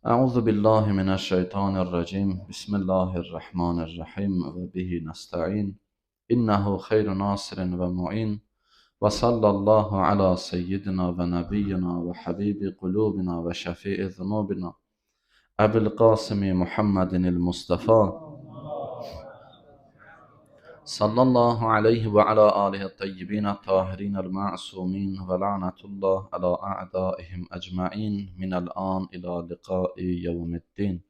أعوذ بالله من الشيطان الرجيم بسم الله الرحمن الرحيم وبه نستعين إنه خير ناصر ومعين وصلى الله على سيدنا ونبينا وحبيب قلوبنا وشفيع ذنوبنا أبي القاسم محمد المصطفى صلى الله عليه وعلى آله الطيبين الطاهرين المعصومين ولعنة الله على أعدائهم أجمعين من الآن إلى لقاء يوم الدين.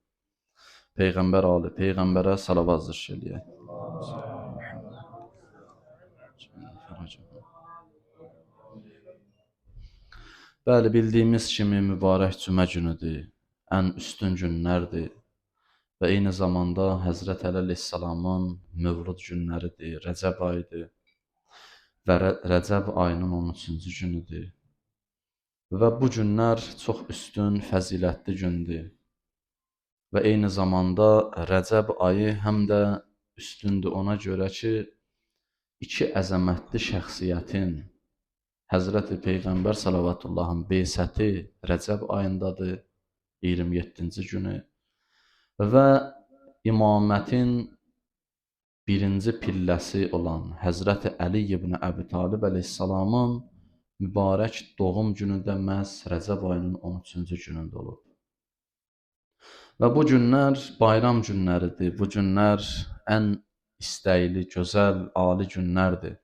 Peyğəmbər ali, Peyğəmbərə salavat zikr eləyək. Bəli, bildiyimiz kimi mübarək cümə günüdür, ən üstün günlərdir və eyni zamanda Həzrət Əli əleyhissalamın mövlud günləridir, Rəcəb ayıdır və Rəcəb ayının 13-cü günüdür və bu günlər çox üstün, fəzilətli gündür və eyni zamanda Rəcəb ayı həm də üstündür ona görə ki, iki əzəmətli şəxsiyyətin Həzrəti Peyğəmbər salawatullahın beysəti Rəcəb ayındadır, 27-ci günü və imamətin birinci pilləsi olan Həzrəti Əli ibn Əbi Talib əleyhissalamın mübarək doğum günü də məhz Rəcəb ayının 13-cü günündə olub. Və bu günlər bayram günləridir, bu günlər ən istəkli, gözəl, ali günlərdir.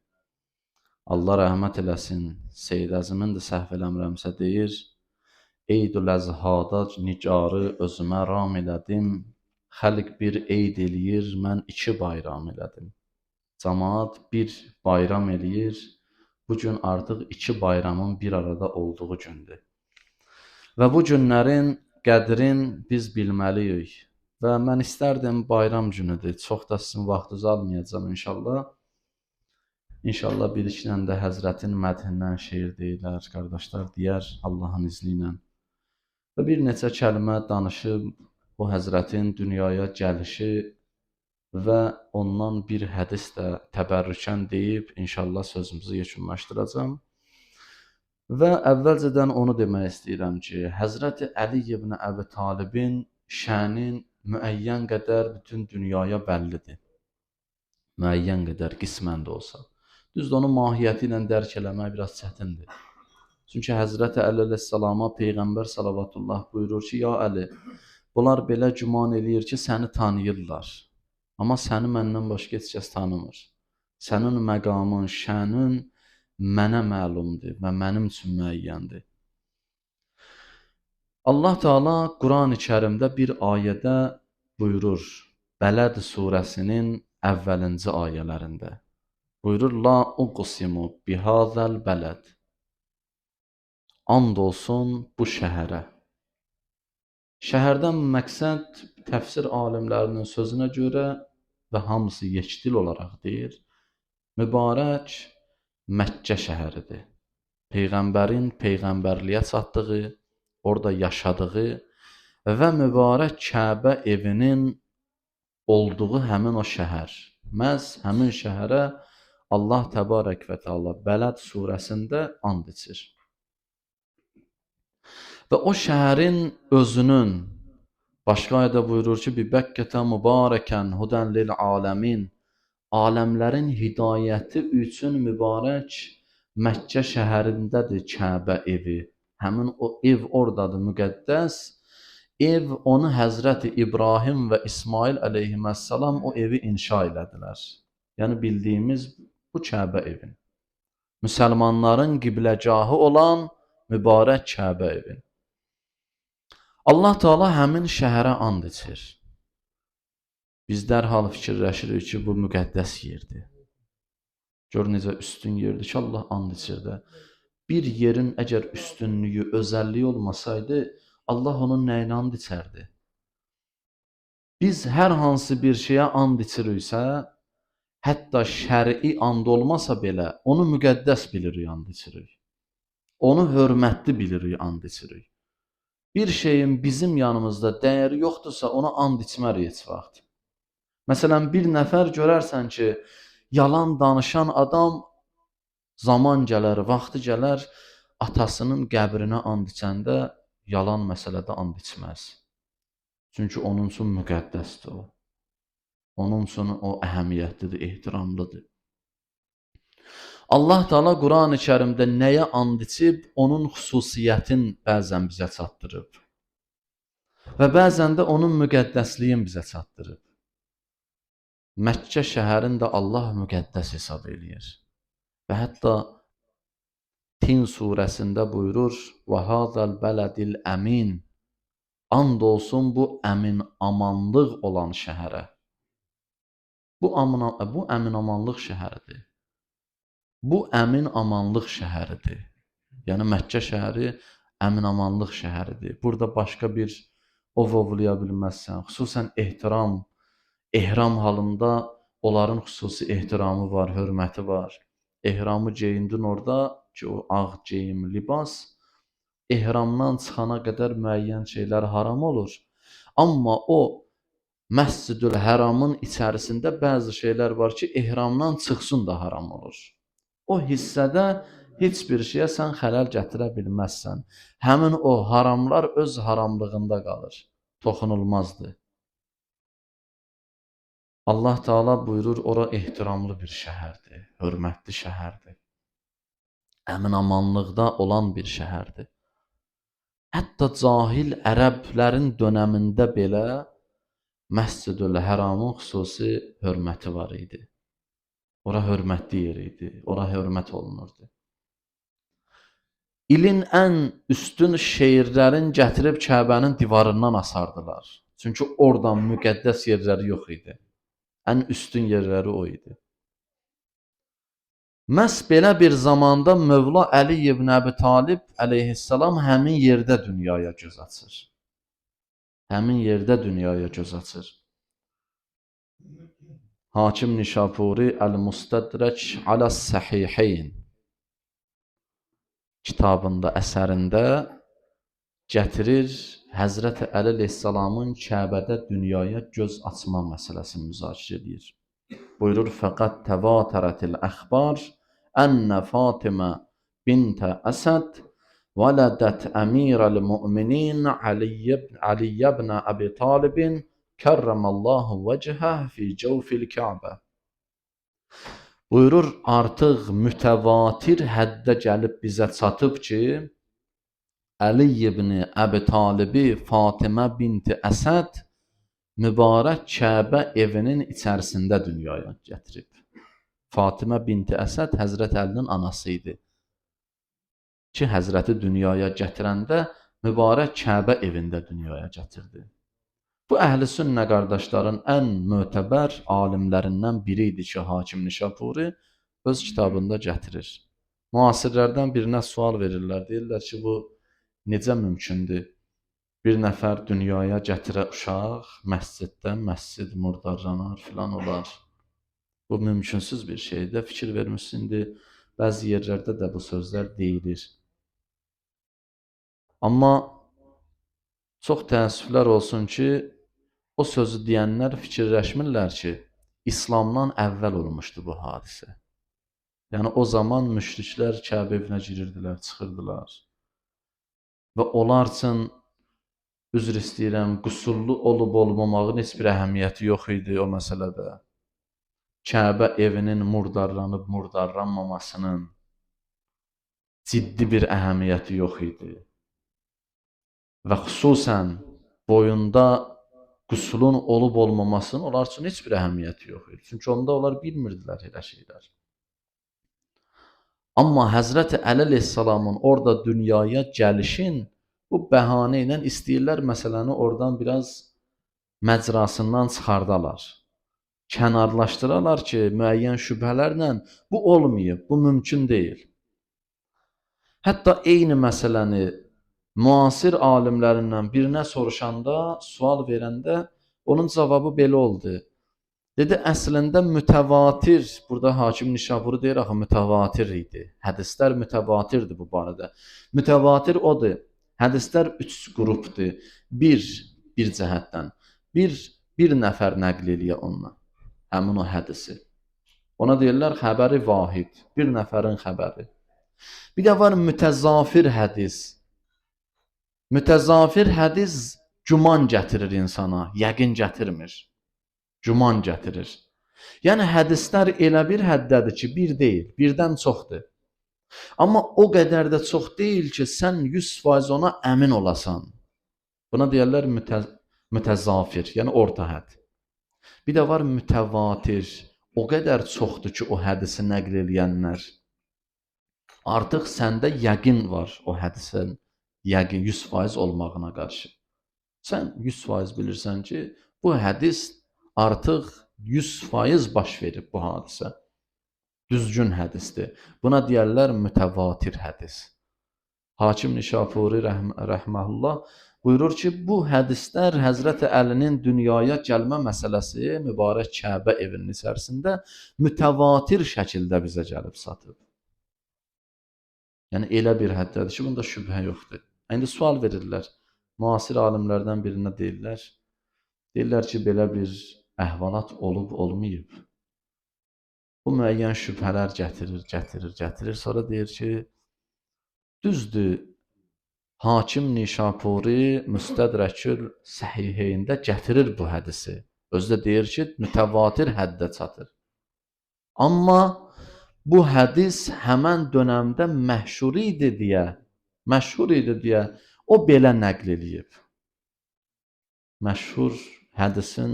Allah rəhmət eləsin, Seyyid Əzimin də səhv eləmirəmsə deyir, Eydül Əzhada nigarı özümə ram elədim, xəlq bir eyd eləyir, mən iki bayram elədim. Cəmaat bir bayram eləyir, bu gün artıq iki bayramın bir arada olduğu gündür. Və bu günlərin qədrin biz bilməliyik və mən istərdim bayram günüdür, çox da sizin vaxtınızı almayacağım inşallah. İnşallah bir-iki dənə də Həzrətin mədhindən şeir deyirlər, qardaşlar deyər Allahın izni ilə. Və bir neçə kəlmə danışıb o Həzrətin dünyaya gəlişi və ondan bir hədis də təbərrükən deyib inşallah sözümüzü yekunlaşdıracağam. Və əvvəlcədən onu demək istəyirəm ki, Həzrəti Əli ibn Əbi Talibin şənin müəyyən qədər bütün dünyaya bəllidir. Müəyyən qədər qismən də olsa. Düzdür, onun mahiyyəti ilə dərk eləmək biraz çətindir. Çünki Həzrəti Əli əleyhissalama Peyğəmbər salavatullah buyurur ki, ya Əli, bunlar belə güman eləyir ki, səni tanıyırlar. Amma səni məndən başqa heç kəs tanımır. Sənin məqamın, şənin mənə məlumdur və mənim üçün müəyyəndir. Allah Teala Quran-ı Kərimdə bir ayədə buyurur, Bələd surəsinin əvvəlinci ayələrində. Buyurur, La uqsimu bihazəl bələd. And olsun bu şəhərə. Şəhərdən məqsəd təfsir alimlərinin sözünə görə və hamısı yekdil olaraq deyir, mübarək Məkkə şəhəridir. Peyğəmbərin peyğəmbərliyə çatdığı, orada yaşadığı və mübarək Kəbə evinin olduğu həmin o şəhər. Məhz həmin şəhərə Allah təbarək və təala Bələd surəsində and içir. Və o şəhərin özünün başqa ayədə buyurur ki, Bibəkkətə mübarəkən hudən lil aləmin, aləmlərin hidayəti üçün mübarək Məkkə şəhərindədir Kəbə evi. Həmin o ev oradadır, müqəddəs. Ev onu Həzrəti İbrahim və İsmail əleyhissalam o evi inşa elədilər. Yəni bildiyimiz bu Kəbə evin. Müsəlmanların qibləgahı olan mübarək Kəbə evin. Allah Teala həmin şəhərə and içir. Biz dərhal fikirləşirik ki, bu müqəddəs yerdir. Gör necə üstün yerdir ki, Allah and içir də. Bir yerin əgər üstünlüyü, özəlliyi olmasaydı, Allah onun nəyinə and içərdi? Biz hər hansı bir şeyə and içiriksə, hətta şəri and olmasa belə, onu müqəddəs bilirik, and içirik. Onu hörmətli bilirik, and içirik. Bir şeyin bizim yanımızda dəyəri yoxdursa, ona and içmərik heç vaxt. Məsələn, bir nəfər görərsən ki, yalan danışan adam zaman gələr, vaxtı gələr, atasının qəbrinə and içəndə yalan məsələdə and içməz. Çünki onun üçün müqəddəsdir o. Onun üçün o əhəmiyyətlidir, ehtiramlıdır. Allah Teala Quran-ı Kərimdə nəyə and içib, onun xüsusiyyətin bəzən bizə çatdırıb və bəzən də onun müqəddəsliyin bizə çatdırıb. Məkkə şəhərini də Allah müqəddəs hesab eləyir. Və hətta Tin surəsində buyurur: "Və hazal bəladil əmin." And olsun bu əmin amanlıq olan şəhərə. Bu əmin amanlıq şəhəridir. Bu əmin amanlıq şəhəridir. Yəni Məkkə şəhəri əmin amanlıq şəhəridir. Burada başqa bir ovlaya bilməzsən. Xüsusən ehram halında onların xüsusi ehtiramı var, hörməti var. Ehramı geyindin orada ki, o ağ geyim, libas, ehramdan çıxana qədər müəyyən şeylər haram olur. Amma o Məscidül Həramın içərisində bəzi şeylər var ki, ehramdan çıxsın da haram olur. O hissədə heç bir şeyə sən xələl gətirə bilməzsən. Həmin o haramlar öz haramlığında qalır. Toxunulmazdır. Allah Teala buyurur, ora ehtiramlı bir şəhərdir, hörmətli şəhərdir. Əmin-amanlıqda olan bir şəhərdir. Hətta cahil ərəblərin dönəmində belə Məscidül Həramın xüsusi hörməti var idi. Ora hörmətli yer idi, ora hörmət olunurdu. İlin ən üstün şeirlərin gətirib Kəbənin divarından asardılar. Çünki oradan müqəddəs yerləri yox idi. Ən üstün yerləri o idi. Məhz belə bir zamanda Mövla Əli ibn Əbi Talib əleyhissalam həmin yerdə dünyaya göz açır. Həmin yerdə dünyaya göz açır. Hakim Nişapuri Əl-Mustədraç aləs-Səhiheyn kitabında, əsərində gətirir, Həzrəti Əli əleyhissalamın Kəbədə dünyaya göz açma məsələsini müzakirə edir. Buyurur, fəqət təvatərətil əxbar ənnə Fatimə bintə Əsəd vələdət əmirəl müminin Aliyyə ibn Əbi Talibin kərrəməllahu vəcəhəh fi cəvfil Kəbə. Buyurur, artıq mütəvatir həddə gəlib bizə çatıb ki, Əli ibn Əbi Talibi Fatimə binti Əsəd mübarək Kəbə evinin içərisində dünyaya gətirib. Fatimə binti Əsəd Həzrət Əlinin anası idi ki, Həzrəti dünyaya gətirəndə mübarək Kəbə evində dünyaya gətirdi. Bu əhl-i sünnə qardaşların ən mötəbər alimlərindən biri idi ki, Hakim Nişapuri öz kitabında gətirir. Müasirlərdən birinə sual verirlər, deyirlər ki, bu necə mümkündür? Bir nəfər dünyaya gətirə uşaq, məsciddən məscid murdarlanar filan olar. Bu mümkünsüz bir şeydir. Fikir vermişsindir, bəzi yerlərdə də bu sözlər deyilir. Amma çox təəssüflər olsun ki, o sözü deyənlər fikirləşmirlər ki, İslamdan əvvəl olmuşdu bu hadisə. Yəni o zaman müşriklər Kəbə evinə girirdilər, çıxırdılar. Və onlar üçün, üzr istəyirəm, qüsurlu olub olmamağın heç bir əhəmiyyəti yox idi o məsələdə. Kəbə evinin murdarlanıb murdarlanmamasının ciddi bir əhəmiyyəti yox idi. Və xüsusən boyunda qüsulun olub olmamasının onlar üçün heç bir əhəmiyyəti yox idi. Çünki onda onlar bilmirdilər elə şeylər. Amma Həzrəti Əli əleyhissalamın orada dünyaya gəlişin bu bəhanə ilə istəyirlər məsələni oradan biraz məcrasından çıxardalar. Kənarlaşdıralar ki, müəyyən şübhələrlə bu olmayıb, bu mümkün deyil. Hətta eyni məsələni müasir alimlərindən birinə soruşanda, sual verəndə onun cavabı belə oldu. Dedi, əslində mütəvatir, burada Hakim Nişapuri deyir, axı mütəvatir idi. Hədislər mütəvatirdir bu barədə. Mütəvatir odur. Hədislər üç qrupdur. Bir cəhətdən. Bir nəfər nəql eləyə ondan. Həmin o hədisi. Ona deyirlər xəbəri vahid. Bir nəfərin xəbəri. Bir də var mütəzafir hədis. Mütəzafir hədis güman gətirir insana, yəqin gətirmir. Güman gətirir. Yəni hədislər elə bir həddədir ki, bir deyil, birdən çoxdur. Amma o qədər də çox deyil ki, sən 100% ona əmin olasan. Buna deyirlər mütəzafir, yəni orta hədd. Bir də var mütəvatir. O qədər çoxdur ki, o hədisi nəql eləyənlər. Artıq səndə yəqin var o hədisin, yəqin 100% olmağına qarşı. Sən 100% bilirsən ki, bu hədis artıq 100% baş verib bu hadisə. Düzgün hədisdir. Buna deyərlər mütəvatir hədis. Hakim Nişapuri rəhməhullah buyurur ki, bu hədislər Həzrəti Əlinin dünyaya gəlmə məsələsi mübarək Kəbə evinin içərisində mütəvatir şəkildə bizə gəlib satıb. Yəni elə bir həddədir ki, bunda şübhə yoxdur. İndi sual verirlər. Müasir alimlərdən birinə deyirlər. Deyirlər ki, belə bir əhvalat olub, olmayıb. Bu müəyyən şübhələr gətirir. Sonra deyir ki, düzdür, Hakim Nişapuri Müstədrəkül Səhiheyndə gətirir bu hədisi. Özü də deyir ki, mütəvatir həddə çatır. Amma bu hədis həmən dönəmdə məşhur idi deyə o belə nəql eləyib. Məşhur hədisin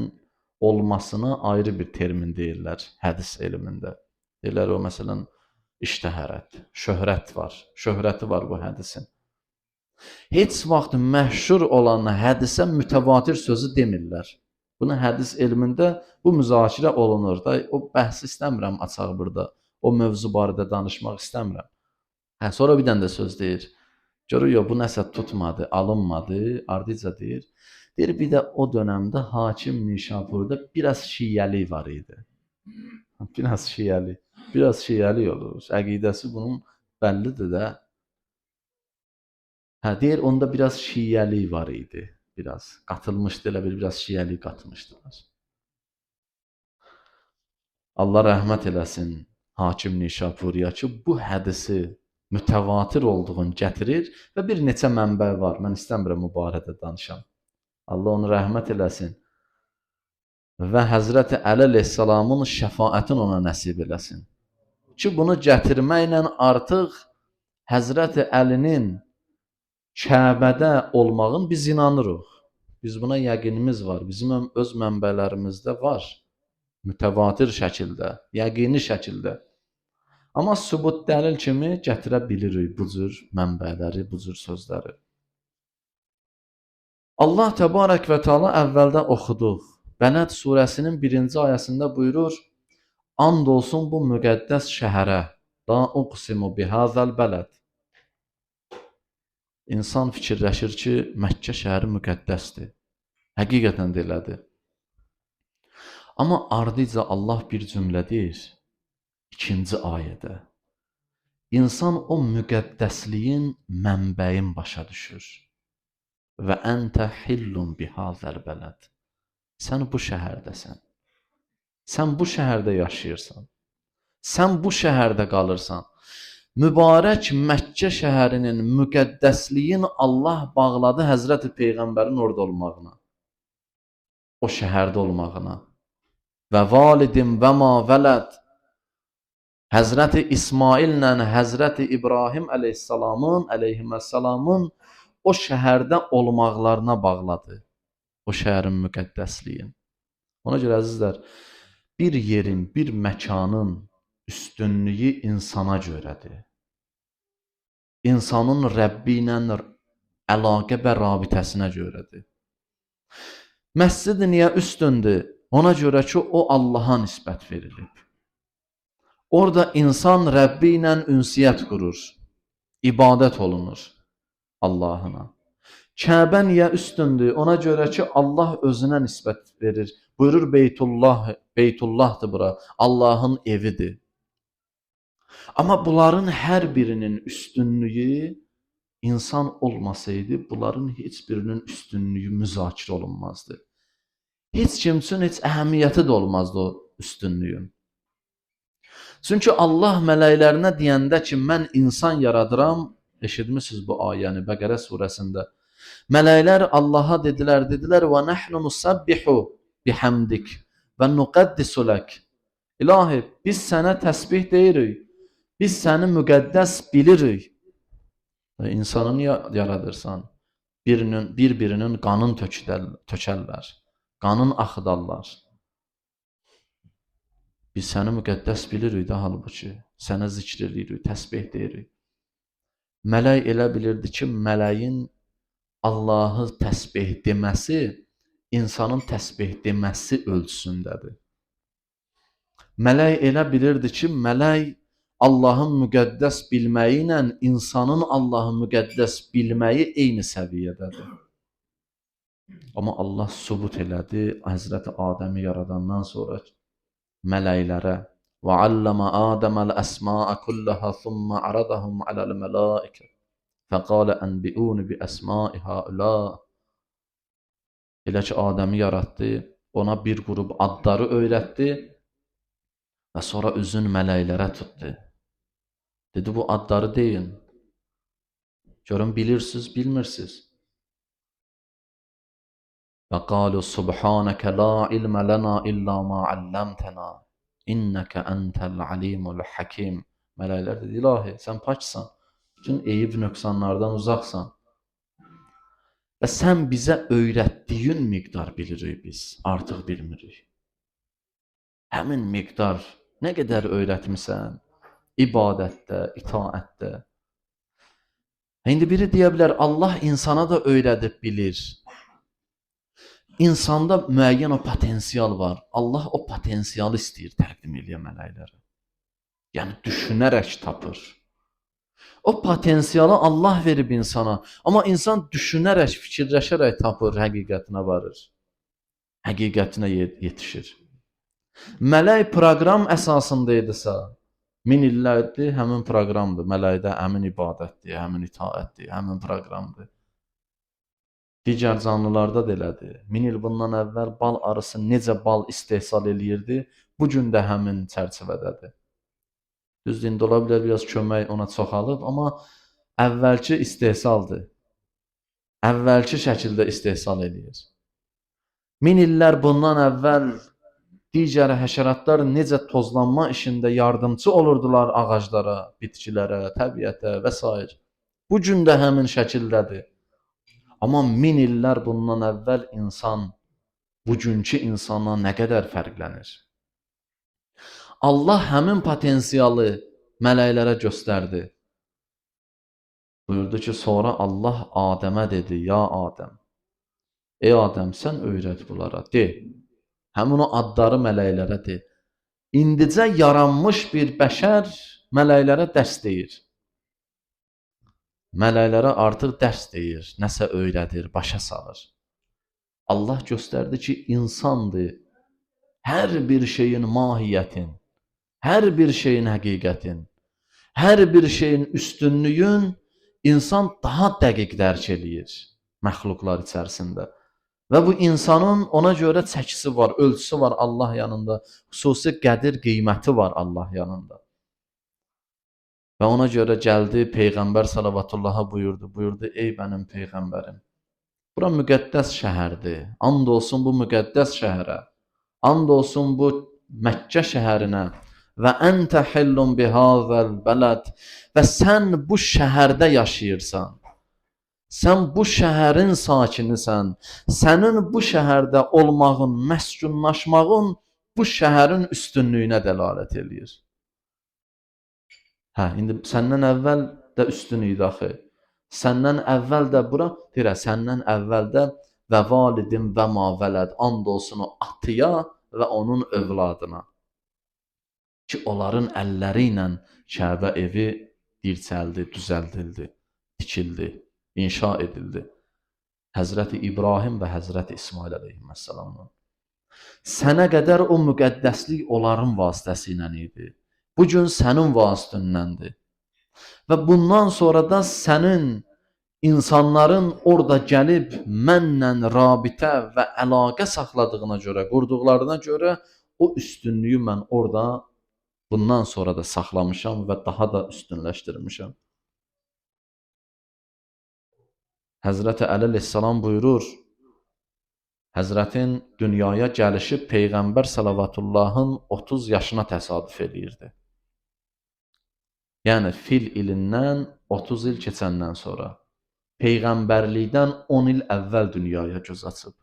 olmasına ayrı bir termin deyirlər hədis elmində. Deyirlər o məsələn iştəhərət, şöhrəti var bu hədisin. Heç vaxt məşhur olan hədisə mütəvatir sözü demirlər. Bunu hədis elmində bu müzakirə olunur da, o bəhs istəmirəm açaq burada. O mövzu barədə danışmaq istəmirəm. Sonra bir dənə də söz deyir. Görür, bu nəsə tutmadı, alınmadı, ardıca deyir. Deyir, bir də o dönəmdə Hakim Nişapurda biraz şiəlik var idi. Biraz şiəlik olur. Əqidəsi bunun bəllidir də. Deyir, onda biraz şiəlik var idi. Biraz qatılmışdı, elə biraz şiəlik qatmışdılar. Allah rəhmət eləsin Hakim Nişapuriya ki, bu hədisi mütəvatir olduğunu gətirir və bir neçə mənbə var. Mən istəmirəm bu barədə danışam. Allah onu rəhmət eləsin və Həzrəti Əli əleyhissalamın şəfaətini ona nəsib eləsin. Ki, bunu gətirməklə artıq Həzrəti Əlinin Kəbədə olmağın biz inanırıq. Biz buna yəqinimiz var. Bizim öz mənbələrimizdə var. Mütəvatir şəkildə, yəqini şəkildə. Amma sübut dəlil kimi gətirə bilirik bu cür mənbələri, bu cür sözləri. Allah Təbarək və Teala əvvəldə oxuduq. Bələd surəsinin 1-ci ayəsində buyurur: And olsun bu müqəddəs şəhərə. La uqsimu bihazal bələd. İnsan fikirləşir ki, Məkkə şəhəri müqəddəsdir. Həqiqətən də elədir. Amma ardıca Allah bir cümlə deyir, 2-ci ayədə. İnsan o müqəddəsliyin mənbəyin başa düşür. Və əntə hillun bihazəl bələd. Sən bu şəhərdəsən. Sən bu şəhərdə yaşayırsan. Sən bu şəhərdə qalırsan. Mübarək Məkkə şəhərinin müqəddəsliyin Allah bağladı Həzrəti Peyğəmbərin orada olmağına. O şəhərdə olmağına. Və validin və ma vələd. Həzrəti İsmaillə Həzrəti İbrahim əleyhissalamın o şəhərdə olmaqlarına bağladı. O şəhərin müqəddəsliyin. Ona görə əzizlər, bir yerin, bir məkanın üstünlüyü insana görədir. İnsanın Rəbbi ilə əlaqə və rabitəsinə görədir. Məscid niyə üstündür? Ona görə ki, o Allaha nisbət verilib. Orada insan Rəbbi ilə ünsiyyət qurur, ibadət olunur Allahına. Kəbə niyə üstündür? Ona görə ki, Allah özünə nisbət verir. Buyurur Beytullahdır bura, Allahın evidir. Amma bunların hər birinin üstünlüyü insan olmasaydı, bunların heç birinin üstünlüyü müzakirə olunmazdı. Heç kim üçün heç əhəmiyyəti də olmazdı o üstünlüyün. Çünki Allah mələklərinə deyəndə ki, mən insan yaradıram, eşitmişsiniz bu ayəni Bəqərə surəsində. Mələklər Allaha dedilər və nəhnu nusabbihu bihamdik və nuqaddisu lak. İlahi, biz sənə təsbih deyirik. Biz səni müqəddəs bilirik. Və insanı niyə yaradırsan? Bir-birinin qanın tökərlər. Qanın axıdarlar. Biz səni müqəddəs bilirik də halbuki. Sənə zikr edirik, təsbih deyirik. Mələk elə bilirdi ki, mələyin Allahı təsbih deməsi insanın təsbih deməsi ölçüsündədir. Mələk elə bilirdi ki, mələk Allahın müqəddəs bilməyi ilə insanın Allahı müqəddəs bilməyi eyni səviyyədədir. Amma Allah sübut elədi Həzrəti Adəmi yaradandan sonra mələklərə və allamə Adəməl əsma'a kullaha thumma aradahum aləl mələikə fəqalə ənbiuni bi əsma'i haula. Elə ki Adəmi yaratdı, ona bir qrup adları öyrətdi və sonra üzün mələklərə tutdu. Dedi, bu adları deyin. Görün bilirsiniz, bilmirsiniz. Və qalu subhanəkə la ilmə lənə illə ma allamtana innəkə entəl alimul hakim. Mələklər dedi, ilahi sən paksan, bütün eyib nöqsanlardan uzaqsan və sən bizə öyrətdiyin miqdar bilirik biz, artıq bilmirik. Həmin miqdar nə qədər öyrətmisən, ibadətdə, itaətdə. İndi biri deyə bilər, Allah insana da öyrədib bilir. İnsanda müəyyən o potensial var. Allah o potensialı istəyir təqdim eləyə mələklərə. Yəni düşünərək tapır. O potensialı Allah verib insana. Amma insan düşünərək, fikirləşərək tapır, həqiqətinə varır. Həqiqətinə yetişir. Mələk proqram əsasında idisə, 1000 illərdir, həmin proqramdır. Mələkdə həmin ibadətdir, həmin itaətdir, həmin proqramdır. Digər canlılarda da elədir. 1000 il bundan əvvəl bal arısı necə bal istehsal eləyirdi, bu gün də həmin çərçivədədir. Düzdür, indi ola bilər biraz kömək ona çoxalıb, amma əvvəlki istehsaldır. Əvvəlki şəkildə istehsal eləyir. 1000 illər bundan əvvəl digər həşəratlar necə tozlanma işində yardımcı olurdular ağaclara, bitkilərə, təbiətə və s. Bu gün də həmin şəkildədir. Amma 1000 illər bundan əvvəl insan bugünkü insandan nə qədər fərqlənir? Allah həmin potensialı mələklərə göstərdi. Buyurdu ki, sonra Allah Adəmə dedi, ya Adəm, ey Adəm, sən öyrət bunlara, de. Həmin o adları mələklərə de. İndicə yaranmış bir bəşər mələklərə dərs deyir. Mələklərə artıq dərs deyir, nəsə öyrədir, başa salır. Allah göstərdi ki, insandır. Hər bir şeyin mahiyyətin, hər bir şeyin həqiqətin, hər bir şeyin üstünlüyün insan daha dəqiq dərk eləyir məxluqlar içərisində. Və bu insanın ona görə çəkisi var, ölçüsü var Allah yanında, xüsusi qədir, qiyməti var Allah yanında. Və ona görə gəldi, Peyğəmbər sallavatullaha buyurdu, ey mənim Peyğəmbərim, bura müqəddəs şəhərdir, and olsun bu müqəddəs şəhərə, and olsun bu Məkkə şəhərinə və əntə hillun bihazəl bələd və sən bu şəhərdə yaşayırsan, sən bu şəhərin sakinisən, sənin bu şəhərdə olmağın, məskunlaşmağın bu şəhərin üstünlüyünə dəlalət eləyir. Hə, indi səndən əvvəl də üstün idi axı. Səndən əvvəl də bura, deyirə, səndən əvvəl də və validin və ma vələd, and olsun o atıya və onun övladına. Ki, onların əlləri ilə Kəbə evi dirçəldi, düzəldildi, tikildi, inşa edildi. Həzrəti İbrahim və Həzrəti İsmail əleyhissalamın. Sənə qədər o müqəddəslik onların vasitəsilə idi. Bugün sənin vasitəndəndir. Və bundan sonra da sənin insanların orada gəlib mənlə rabitə və əlaqə saxladığına görə, qurduqlarına görə o üstünlüyü mən orada bundan sonra da saxlamışam və daha da üstünləşdirmişəm. Həzrəti Əli əleyhissalam buyurur, Həzrətin dünyaya gəlişi Peyğəmbər salavatullahın 30 yaşına təsadüf eləyirdi. Yəni fil ilindən 30 il keçəndən sonra. Peyğəmbərlikdən 10 il əvvəl dünyaya göz açıb.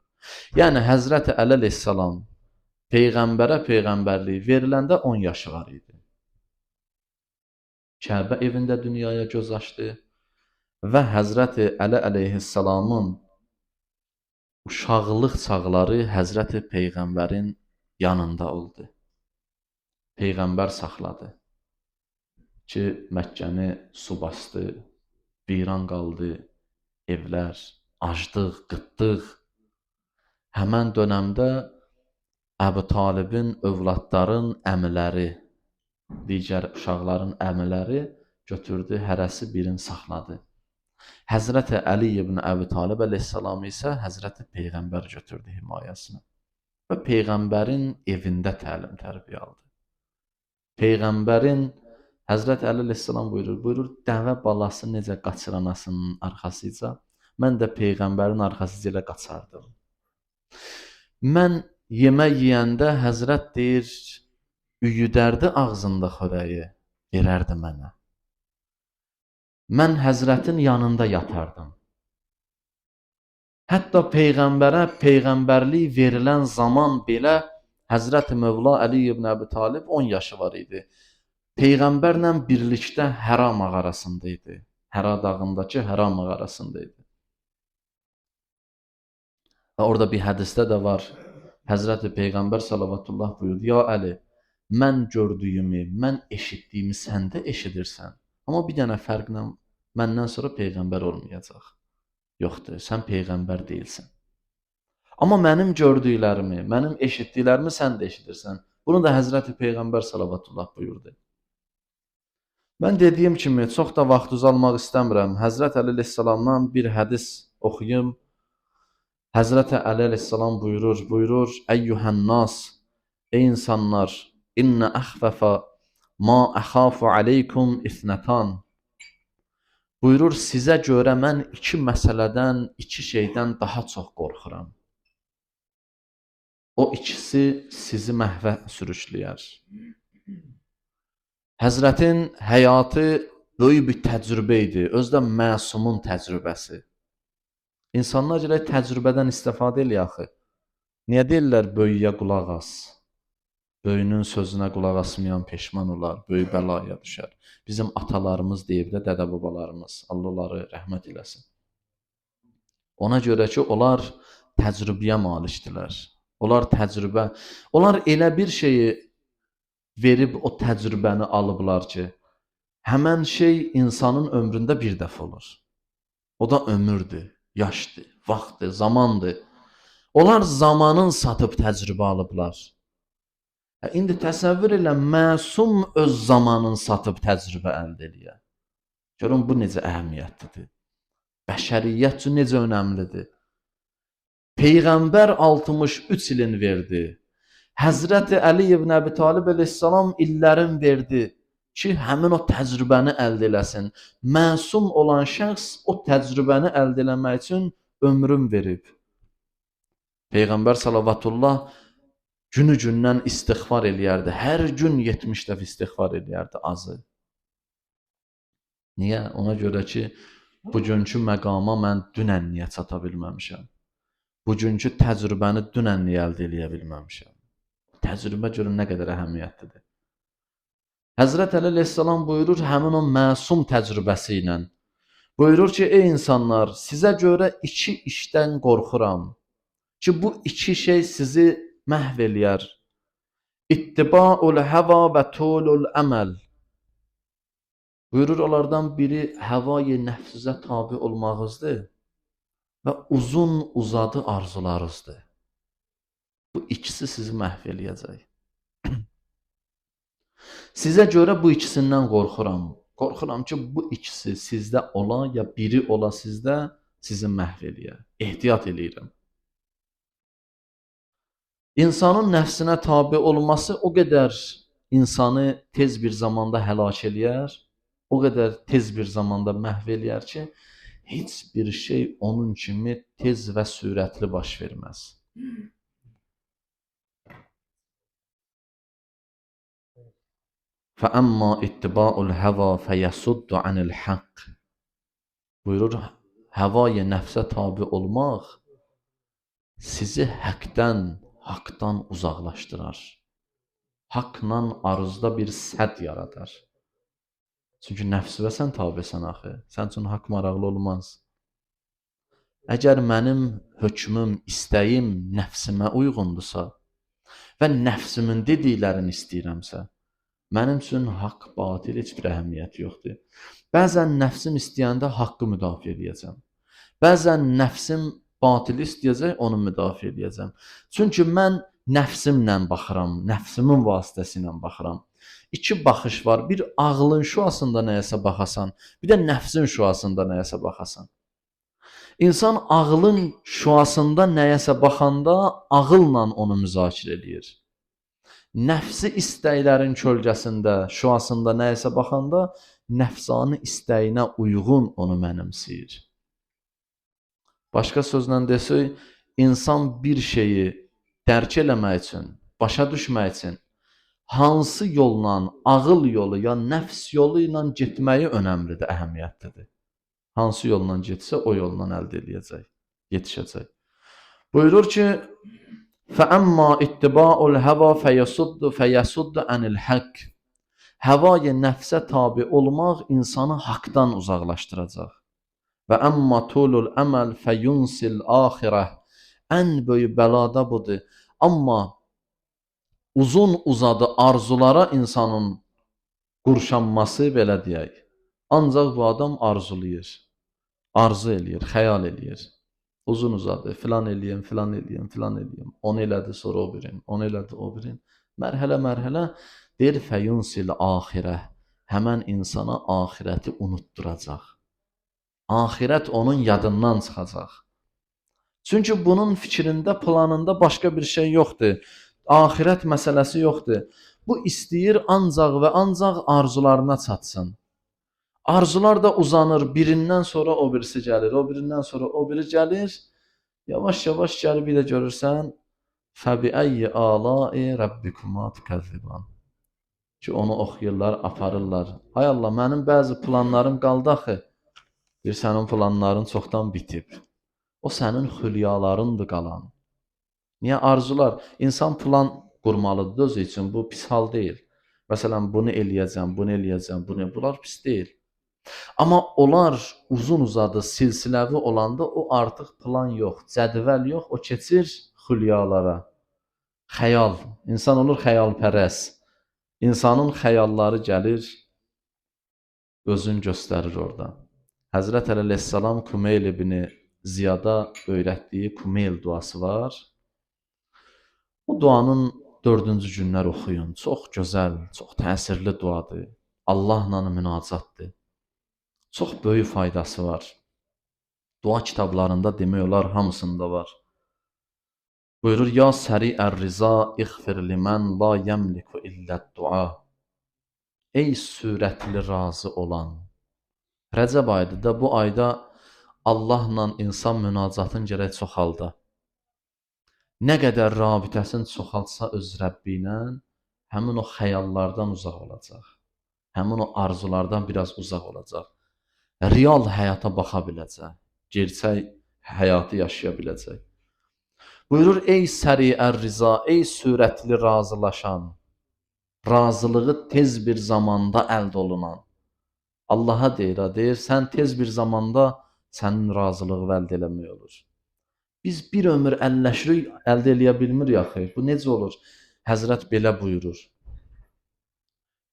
Yəni Həzrəti Əli əleyhissalam Peyğəmbərə peyğəmbərlik veriləndə 10 yaşı var idi. Kəbə evində dünyaya göz açdı və Həzrəti Əli əleyhissalamın uşaqlıq çağları Həzrəti Peyğəmbərin yanında oldu. Peyğəmbər saxladı ki, Məkkəni su bastı, viran qaldı, evlər, aclıq, qıtlıq. Həmən dönəmdə Əbu Talibin övladların əmiləri, digər uşaqların əmiləri götürdü, hərəsi birini saxladı. Həzrəti Əli ibn Əbi Talib əleyhissalam isə Həzrəti Peyğəmbər götürdü himayəsinə və Peyğəmbərin evində təlim tərbiyə aldı. Peyğəmbərin Həzrəti Əli əleyhissalam buyurur, dəvə balası necə qaçır anasının arxasıca, mən də Peyğəmbərin arxasıca ilə qaçardım. Mən yemək yeyəndə Həzrət deyir, üyüdərdi ağzında xörəyi, verərdi mənə. Mən Həzrətin yanında yatardım. Hətta Peyğəmbərə peyğəmbərlik verilən zaman belə Həzrəti Mövla Əli ibn Əbi Talib 10 yaşı var idi. Peyğəmbərlə birlikdə Həra mağarasında idi. Həra dağındakı Həra mağarasında idi. Və orada bir hədisdə də var. Həzrəti Peyğəmbər salavatullah buyurdu, ya Əli, mən gördüyümü, mən eşitdiyimi sən də eşidirsən. Amma bir dənə fərqlə məndən sonra Peyğəmbər olmayacaq. Yoxdur, sən Peyğəmbər deyilsən. Amma mənim gördüklərimi, mənim eşitdiklərimi sən də eşidirsən. Bunu da Həzrəti Peyğəmbər salavatullah buyurdu. Mən dediyim kimi, çox da vaxt uzalmaq istəmirəm. Həzrət Əli əleyhissalamdan bir hədis oxuyum. Həzrəti Əli əleyhissalam buyurur, Əyyuhənnas, ey insanlar, İnnə əxvəfə ma əxafu aleykum ithnətan. Buyurur, sizə görə mən iki məsələdən, iki şeydən daha çox qorxuram. O ikisi sizi məhvə sürükləyər. Həzrətin həyatı böyük bir təcrübə idi, özü də məsumun təcrübəsi. İnsanlar görə təcrübədən istifadə eləyir axı. Niyə deyirlər böyüyə qulaq as? Böyünün sözünə qulaq asmayan peşman olar, böyük bəlaya düşər. Bizim atalarımız deyib də dədə-babalarımız, Allah onları rəhmət eləsin. Ona görə ki, onlar təcrübəyə malikdilər. Onlar elə bir şeyi verib o təcrübəni alıblar ki, həmən şey insanın ömründə bir dəfə olur. O da ömürdür, yaşdır, vaxtdır, zamandır. Onlar zamanın satıb təcrübə alıblar. İndi təsəvvür elə, məsum öz zamanın satıb təcrübə əldə eləyə. Görün, bu necə əhəmiyyətlidir. Bəşəriyyət üçün necə önəmlidir. Peyğəmbər 63 ilin verdi. Həzrəti Əli ibn Əbi Talib əleyhissalam illərin verdi ki, həmin o təcrübəni əldə eləsin. Məsum olan şəxs o təcrübəni əldə eləmək üçün ömrün verib. Peyğəmbər salavatullah günü-gündən istiğfar eləyərdi. Hər gün 70 dəfə istiğfar eləyərdi azı. Niyə? Ona görə ki, bugünkü məqama mən dünən niyə çata bilməmişəm? Bugünkü təcrübəni dünən niyə əldə eləyə bilməmişəm? Təcrübə görün nə qədər əhəmiyyətlidir. Həzrət Əli əleyhissalam buyurur, həmin o məsum təcrübəsi ilə. Buyurur ki, ey insanlar, sizə görə iki işdən qorxuram. Ki, bu iki şey sizi məhv eləyər. İttiba'ul həva və tulul əməl. Buyurur, onlardan biri həvayı nəfsizə tabi olmağınızdır və uzun uzadı arzularınızdır. Bu ikisi sizi məhv eləyəcək. Sizə görə bu ikisindən qorxuram. Qorxuram ki, bu ikisi sizdə ola ya biri ola sizdə sizi məhv eləyə. Ehtiyat eləyirəm. İnsanın nəfsinə tabi olması o qədər insanı tez bir zamanda həlak eləyər, o qədər tez bir zamanda məhv eləyər ki, heç bir şey onun kimi tez və sürətli baş verməz. فَأَمَّا اِتِّبَاءُ الْهَوَى فَيَسُدُّ عَنِ الْحَقِّ Buyurur, həvaya nəfsə tabi olmaq sizi haqdan uzaqlaşdırar. Haqla arızda bir sədd yaradar. Çünki nəfsivə sən tabisən axı. Sən üçün haqq maraqlı olmaz. Əgər mənim hökmüm, istəyim nəfsimə uyğundursa və nəfsimin dediklərini istəyirəmsə, mənim üçün haqq, batil heç bir əhəmiyyət yoxdur. Bəzən nəfsim istəyəndə haqqı müdafiə edəcəm. Bəzən nəfsim batili istəyəcək, onu müdafiə edəcəm. Çünki mən nəfsimlə baxıram, nəfsimin vasitəsilə baxıram. İki baxış var. Bir ağlın şüasında nəyəsə baxasan, bir də nəfsin şüasında nəyəsə baxasan. İnsan ağlın şüasında nəyəsə baxanda ağılla onu müzakirə edir. Nəfsi istəklərin kölgəsində, şüasında nəyəsə baxanda nəfsani istəyinə uyğun onu mənimsəyir. Başqa sözlə desək, insan bir şeyi dərk eləmək üçün, başa düşmək üçün hansı yolla, ağıl yolu ya nəfs yolu ilə getməyi önəmlidir, əhəmiyyətlidir. Hansı yolla getsə, o yolla əldə edəcək, yetişəcək. Buyurur ki, فَأَمَّا اِتِّبَاءُ الْهَوَى فَيَسُدُّ عَنِ الْحَقِّ Həvaya nəfsə tabi olmaq insanı haqdan uzaqlaşdıracaq. Və əmmə tulul əməl fəyunsil axirə Ən böyük bəlada budur. Amma uzun uzadı arzulara insanın qurşanması belə deyək. Ancaq bu adam arzulayır, arzu eləyir, xəyal eləyir. Uzun uzadı, filan eləyim, filan eləyim, filan eləyim. Onu elədi, sonra o birin, onu elədi, o birin. Mərhələ deyir fəyunsil axirə. Həmən insana axirəti unutduracaq. Axirət onun yadından çıxacaq. Çünki bunun fikrində, planında başqa bir şey yoxdur. Axirət məsələsi yoxdur. Bu istəyir ancaq və ancaq arzularına çatsın. Arzular da uzanır, birindən sonra o birisi gəlir, o birindən sonra o biri gəlir. Yavaş-yavaş gəlib bir də görürsən, فَبِأَيِّ آلَاءِ رَبِّكُمَا تُكَذِّبَانِ Ki onu oxuyurlar, aparırlar. Hay Allah, mənim bəzi planlarım qaldı axı. Bir sənin planların çoxdan bitib. O sənin xülyalarındır qalan. Niyə arzular? İnsan plan qurmalıdır özü üçün. Bu pis hal deyil. Məsələn, bunu eləyəcəm, bunu eləyəcəm, bunu. Bunlar pis deyil. Amma onlar uzun uzadı, silsiləvi olanda o artıq plan yox, cədvəl yox, o keçir xülyalara. Xəyal. İnsan olur xəyalpərəst. İnsanın xəyalları gəlir, özün göstərir orada. Həzrət Əli əleyhissalam Kumeyl ibn Ziyada öyrətdiyi Kumeyl duası var. Bu duanın 4-cü günlər oxuyun. Çox gözəl, çox təsirli duadır. Allahla münacatdır. Çox böyük faydası var. Dua kitablarında demək olar hamısında var. Buyurur, ya səri'ər riza iğfir limən la yəmliku illət dua. Ey sürətli razı olan. Rəcəb ayıdır da, bu ayda Allahla insan münacatın gərək çoxalda. Nə qədər rabitəsini çoxaltsa öz Rəbbi ilə, həmin o xəyallardan uzaq olacaq. Həmin o arzulardan biraz uzaq olacaq. Real həyata baxa biləcək. Gerçək həyatı yaşaya biləcək. Buyurur, ey səri'ər riza, ey sürətli razılaşan, razılığı tez bir zamanda əldə olunan. Allaha deyir, sən tez bir zamanda sənin razılığı əldə eləmək olur. Biz bir ömür əlləşirik, əldə eləyə bilmirik axı. Bu necə olur? Həzrət belə buyurur.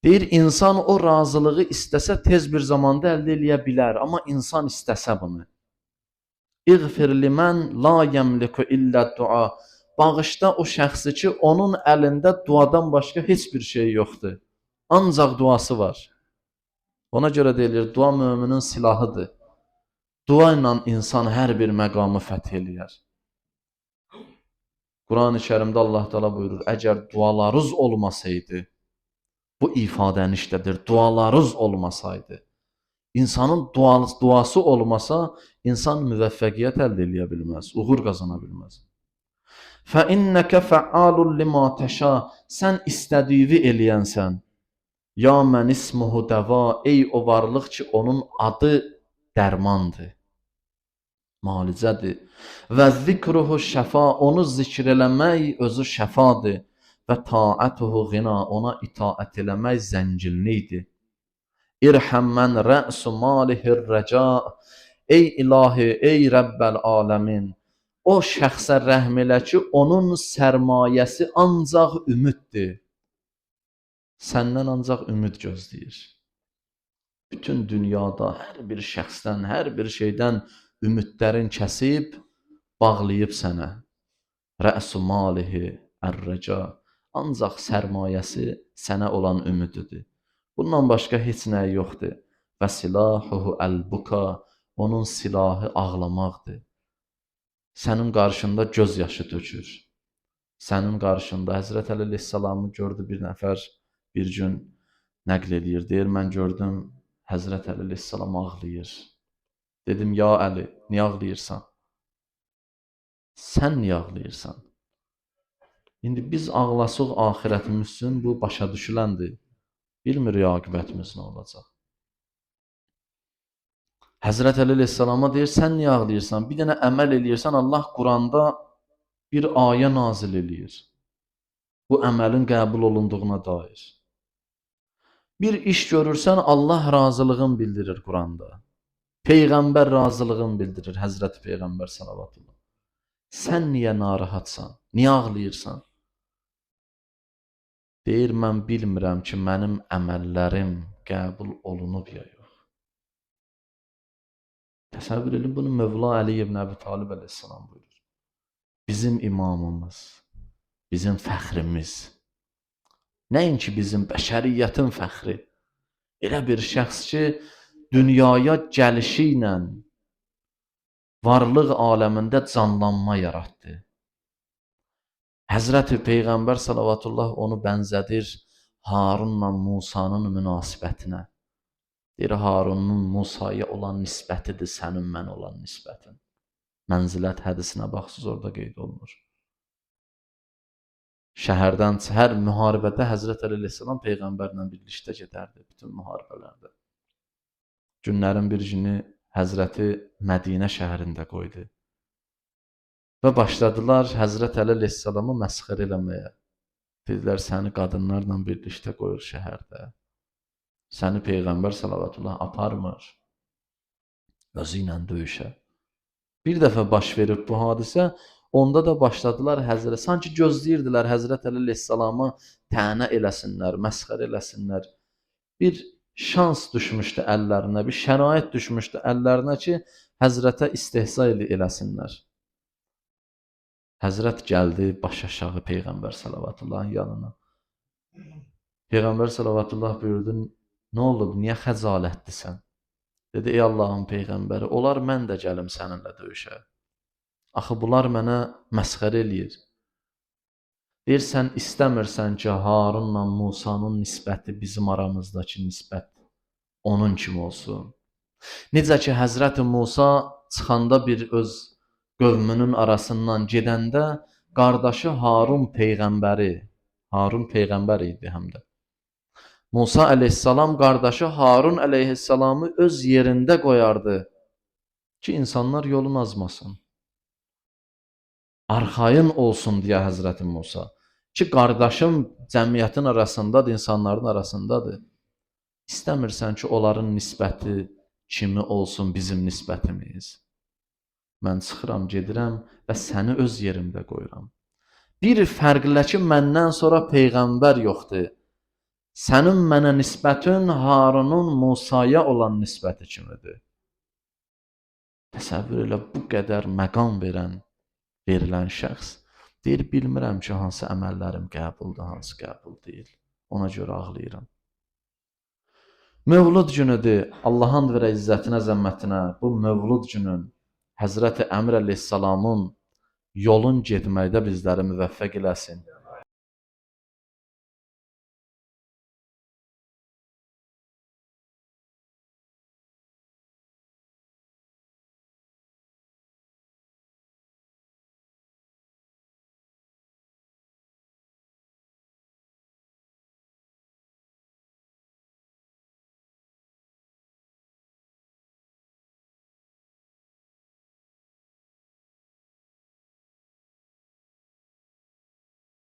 Deyir, insan o razılığı istəsə tez bir zamanda əldə eləyə bilər, amma insan istəsə bunu. İğfir limən la yəmliku illə dua. Bağışda o şəxsi ki, onun əlində duadan başqa heç bir şey yoxdur. Ancaq duası var. Ona görə deyilir, dua möminin silahıdır. Dua ilə insan hər bir məqamı fəth eləyər. Quran-ı Kərimdə Allah Teala buyurur, əgər dualarınız olmasaydı, bu ifadəni işlədir, dualarınız olmasaydı, İnsanın duası olmasa, insan müvəffəqiyyət əldə edə bilməz, uğur qazana bilməz. فَإِنَّكَ فَعَّالٌ لِمَا تَشَاءُ Sən istədiyini eləyənsən. Ya mən ismuhu dəva, ey o varlıq ki, onun adı dərmandır, müalicədir. Və zikruhu şəfa, onu zikr eləmək özü şəfadır. Və taatuhu ğina, ona itaət eləmək zənginlikdir. İrhəm mən rə'su malihir rəca, ey ilahi, ey Rəbbəl aləmin. O şəxsə rəhm elə ki, onun sərmayəsi ancaq ümiddir. Səndən ancaq ümid gözləyir. Bütün dünyada hər bir şəxsdən, hər bir şeydən ümidlərin kəsib, bağlayıb sənə. Rə'su malihi ər-rəca. Ancaq sərmayəsi sənə olan ümididir. Bundan başqa heç nəyi yoxdur. Və silahuhu əl-buka. Onun silahı ağlamaqdır. Sənin qarşında göz yaşı tökür. Sənin qarşında Həzrət Əli əleyhissalamı gördü bir nəfər bir gün nəql edir. Deyir, mən gördüm Həzrət Əli əleyhissalam ağlayır. Dedim, ya Əli, niyə ağlayırsan? Sən niyə ağlayırsan? İndi biz ağlasıq axirətimiz üçün bu başa düşüləndir. Bilmirik aqibətimiz nə olacaq. Həzrət Əli əleyhissalama deyir, sən niyə ağlayırsan? Bir dənə əməl eləyirsən, Allah Quranda bir ayə nazil eləyir. Bu əməlin qəbul olunduğuna dair. Bir iş görürsən, Allah razılığını bildirir Quranda. Peyğəmbər razılığını bildirir, Həzrəti Peyğəmbər salavatullah. Sən niyə narahatsan? Niyə ağlayırsan? Deyir, mən bilmirəm ki, mənim əməllərim qəbul olunub ya yox. Təsəvvür edin, bunu Mövla Əli ibn Əbi Talib əleyhissalam buyurur. Bizim imamımız, bizim fəxrimiz, nəinki bizim bəşəriyyətin fəxri, elə bir şəxs ki, dünyaya gəlişi ilə varlıq aləmində canlanma yaratdı. Həzrəti Peyğəmbər salavatullah onu bənzədir Harunla Musanın münasibətinə. Deyir, Harunun Musaya olan nisbətidir sənin mən olan nisbətin. Mənzilət hədisinə baxsız orada qeyd olunur. Şəhərdən hər müharibədə Həzrət Əli əleyhissalam Peyğəmbərlə birlikdə gedərdi, bütün müharibələrdə. Günlərin bir günü Həzrəti Mədinə şəhərində qoydu. Və başladılar Həzrət Əli əleyhissalamı məsxər eləməyə. Dedilər, səni qadınlarla birlikdə qoyur şəhərdə. Səni Peyğəmbər salavatullah aparmır. Özü ilə döyüşə. Bir dəfə baş verib bu hadisə, onda da başladılar Həzrət, sanki gözləyirdilər Həzrət Əli əleyhissalamı tənə eləsinlər, məsxər eləsinlər. Bir şans düşmüşdü əllərinə, bir şərait düşmüşdü əllərinə ki, Həzrətə istehza eləsinlər. Həzrət gəldi baş aşağı Peyğəmbər salavatullahın yanına. Peyğəmbər salavatullah buyurdu, nə olub, niyə xəcalətlisən? Dedi, ey Allahın Peyğəmbəri, olar mən də gəlim səninlə döyüşə. Axı bunlar mənə məsxər eləyir. Deyir, sən istəmirsən ki, Harunla Musanın nisbəti bizim aramızdakı nisbət onun kimi olsun. Necə ki, Həzrəti Musa çıxanda bir öz qövmünün arasından gedəndə qardaşı Harun Peyğəmbər idi həm də. Musa əleyhissalam qardaşı Harun əleyhissalamı öz yerində qoyardı ki, insanlar yolun azmasın. Arxayın olsun deyə Həzrəti Musa ki, qardaşım cəmiyyətin arasındadır, insanların arasındadır. İstəmirsən ki, onların nisbəti kimi olsun bizim nisbətimiz. Mən çıxıram, gedirəm və səni öz yerimdə qoyuram. Bir fərqlə ki, məndən sonra Peyğəmbər yoxdur. Sənin mənə nisbətin Harunun Musaya olan nisbəti kimidir. Təsəvvür elə, bu qədər məqam verilən şəxs deyir, bilmirəm ki, hansı əməllərim qəbuldur, hansı qəbul deyil. Ona görə ağlayıram. Mövlud günüdür, Allahın və izzətinə, zəmmətinə bu Mövlud günün Həzrəti Əmr əleyhissalamın yolun getməkdə bizləri müvəffəq eləsin.